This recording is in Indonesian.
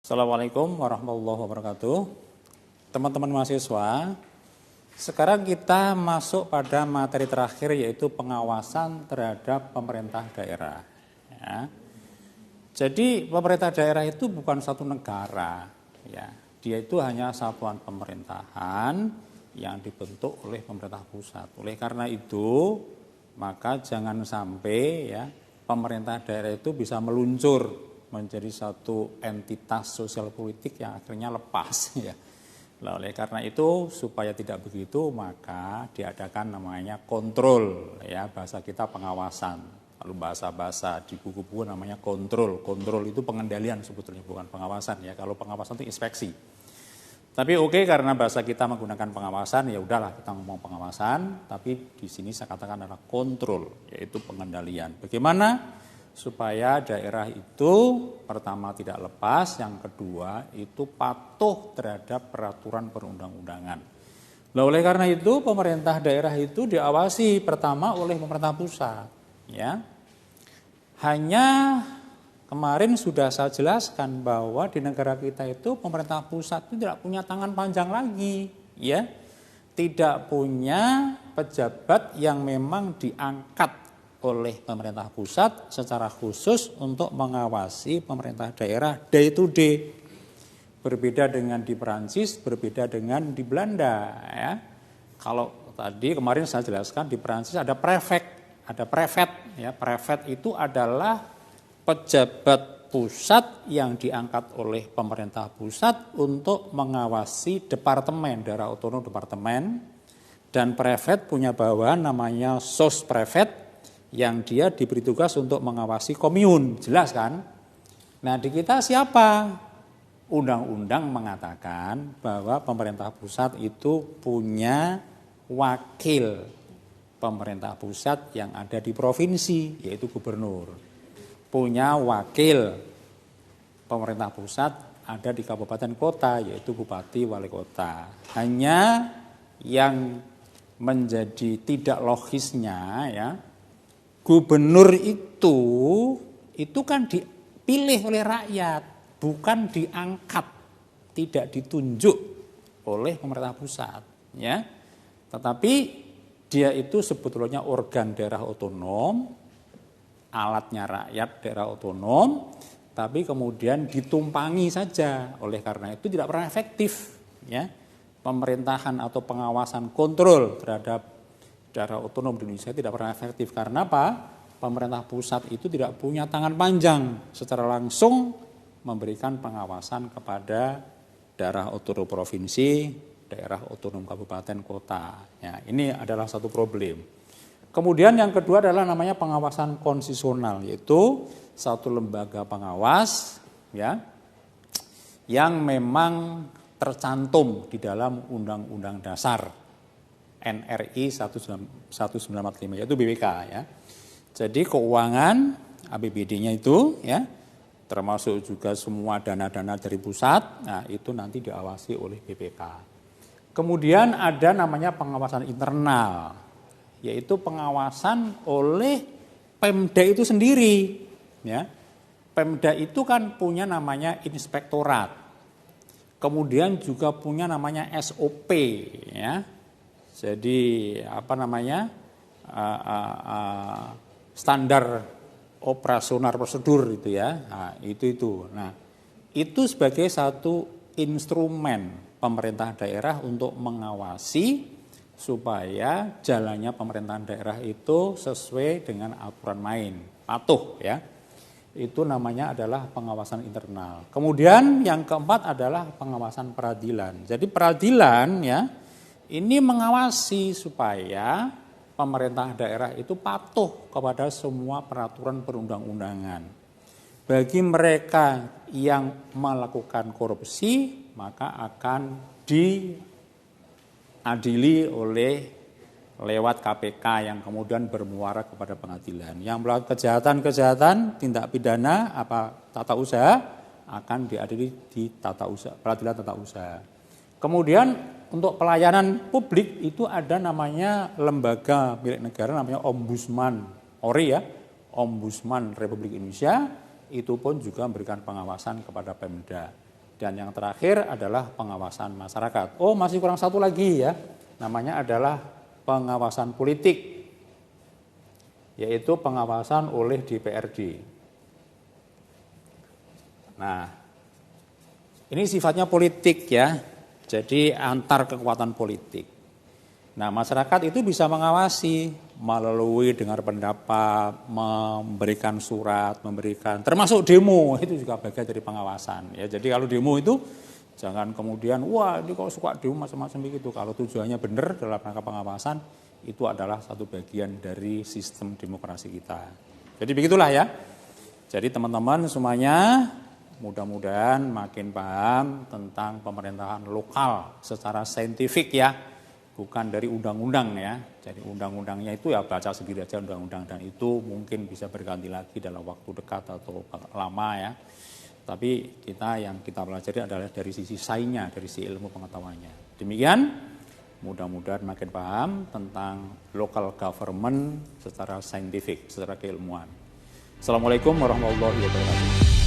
Assalamualaikum warahmatullahi wabarakatuh. Teman-teman mahasiswa, sekarang kita masuk pada materi terakhir yaitu pengawasan terhadap pemerintah daerah. Ya. Jadi pemerintah daerah itu bukan satu negara, ya. Dia itu hanya satuan pemerintahan yang dibentuk oleh pemerintah pusat. Oleh karena itu, maka jangan sampai ya pemerintah daerah itu bisa meluncur menjadi satu entitas sosial politik yang akhirnya lepas ya. Nah, oleh karena itu supaya tidak begitu maka diadakan namanya kontrol ya, bahasa kita pengawasan. Lalu bahasa-bahasa di buku-buku namanya kontrol. Kontrol itu pengendalian sebetulnya, bukan pengawasan ya. Kalau pengawasan itu inspeksi. Tapi oke, karena bahasa kita menggunakan pengawasan, ya udahlah kita ngomong pengawasan, tapi di sini saya katakan adalah kontrol, yaitu pengendalian. Bagaimana supaya daerah itu pertama tidak lepas, yang kedua itu patuh terhadap peraturan perundang-undangan. Nah, oleh karena itu pemerintah daerah itu diawasi pertama oleh pemerintah pusat. Ya, hanya kemarin sudah saya jelaskan bahwa di negara kita itu pemerintah pusat itu tidak punya tangan panjang lagi, ya, tidak punya pejabat yang memang diangkat oleh pemerintah pusat secara khusus untuk mengawasi pemerintah daerah day to day. Berbeda dengan di Perancis, berbeda dengan di Belanda. Ya. Kalau tadi kemarin saya jelaskan di Perancis ada prefek, ada prefet. Ya. Prefet itu adalah pejabat pusat yang diangkat oleh pemerintah pusat untuk mengawasi departemen, daerah otonom departemen. Dan prefet punya bawahan namanya sosprefet, yang dia diberi tugas untuk mengawasi komun, jelas kan? Nah, di kita siapa? Undang-undang mengatakan bahwa pemerintah pusat itu punya wakil pemerintah pusat yang ada di provinsi, yaitu gubernur. Punya wakil pemerintah pusat ada di kabupaten kota, yaitu bupati wali kota. Hanya yang menjadi tidak logisnya ya, gubernur itu kan dipilih oleh rakyat, bukan diangkat, tidak ditunjuk oleh pemerintah pusat, ya. Tetapi dia itu sebetulnya organ daerah otonom, alatnya rakyat daerah otonom, tapi kemudian ditumpangi saja. Oleh karena itu tidak pernah efektif, ya. Pemerintahan atau pengawasan kontrol terhadap daerah otonom di Indonesia tidak pernah efektif. Karena apa? Pemerintah pusat itu tidak punya tangan panjang secara langsung memberikan pengawasan kepada daerah otonom provinsi, daerah otonom kabupaten kota. Ya, ini adalah satu problem. Kemudian yang kedua adalah namanya pengawasan konstitusional, yaitu satu lembaga pengawas ya yang memang tercantum di dalam Undang-Undang Dasar NRI 1945, yaitu BPK ya. Jadi keuangan APBD-nya itu ya, termasuk juga semua dana-dana dari pusat, nah itu nanti diawasi oleh BPK. Kemudian ada namanya pengawasan internal, yaitu pengawasan oleh Pemda itu sendiri ya. Pemda itu kan punya namanya inspektorat. Kemudian juga punya namanya SOP ya. Jadi apa namanya standar operasional prosedur itu ya, nah, itu. Nah itu sebagai satu instrumen pemerintah daerah untuk mengawasi supaya jalannya pemerintahan daerah itu sesuai dengan aturan main, patuh ya. Itu namanya adalah pengawasan internal. Kemudian yang keempat adalah pengawasan peradilan. Jadi peradilan ya, ini mengawasi supaya pemerintah daerah itu patuh kepada semua peraturan perundang-undangan. Bagi mereka yang melakukan korupsi, maka akan diadili lewat KPK yang kemudian bermuara kepada pengadilan. Yang melakukan kejahatan-kejahatan, tindak pidana, tata usaha, akan diadili di peradilan tata usaha. Kemudian untuk pelayanan publik itu ada namanya lembaga milik negara namanya Ombudsman ORI ya, Ombudsman Republik Indonesia, itu pun juga memberikan pengawasan kepada Pemda. Dan yang terakhir adalah pengawasan masyarakat. Oh, masih kurang satu lagi ya, namanya adalah pengawasan politik, yaitu pengawasan oleh DPRD. Nah, ini sifatnya politik ya, jadi antar kekuatan politik. Nah, masyarakat itu bisa mengawasi melalui dengar pendapat, memberikan surat, termasuk demo, itu juga bagian dari pengawasan. Ya, jadi kalau demo itu jangan kemudian, wah ini kok suka demo macam-macam begitu. Kalau tujuannya benar dalam rangka pengawasan, itu adalah satu bagian dari sistem demokrasi kita. Jadi begitulah ya. Jadi teman-teman semuanya mudah-mudahan makin paham tentang pemerintahan lokal secara saintifik ya. Bukan dari undang-undang ya, jadi undang-undangnya itu ya baca sendiri aja undang-undang, dan itu mungkin bisa berganti lagi dalam waktu dekat atau lama ya. Tapi yang kita pelajari adalah dari sisi sainsnya, dari sisi ilmu pengetahuannya. Demikian, mudah-mudahan makin paham tentang local government secara saintifik, secara keilmuan. Assalamualaikum warahmatullahi wabarakatuh.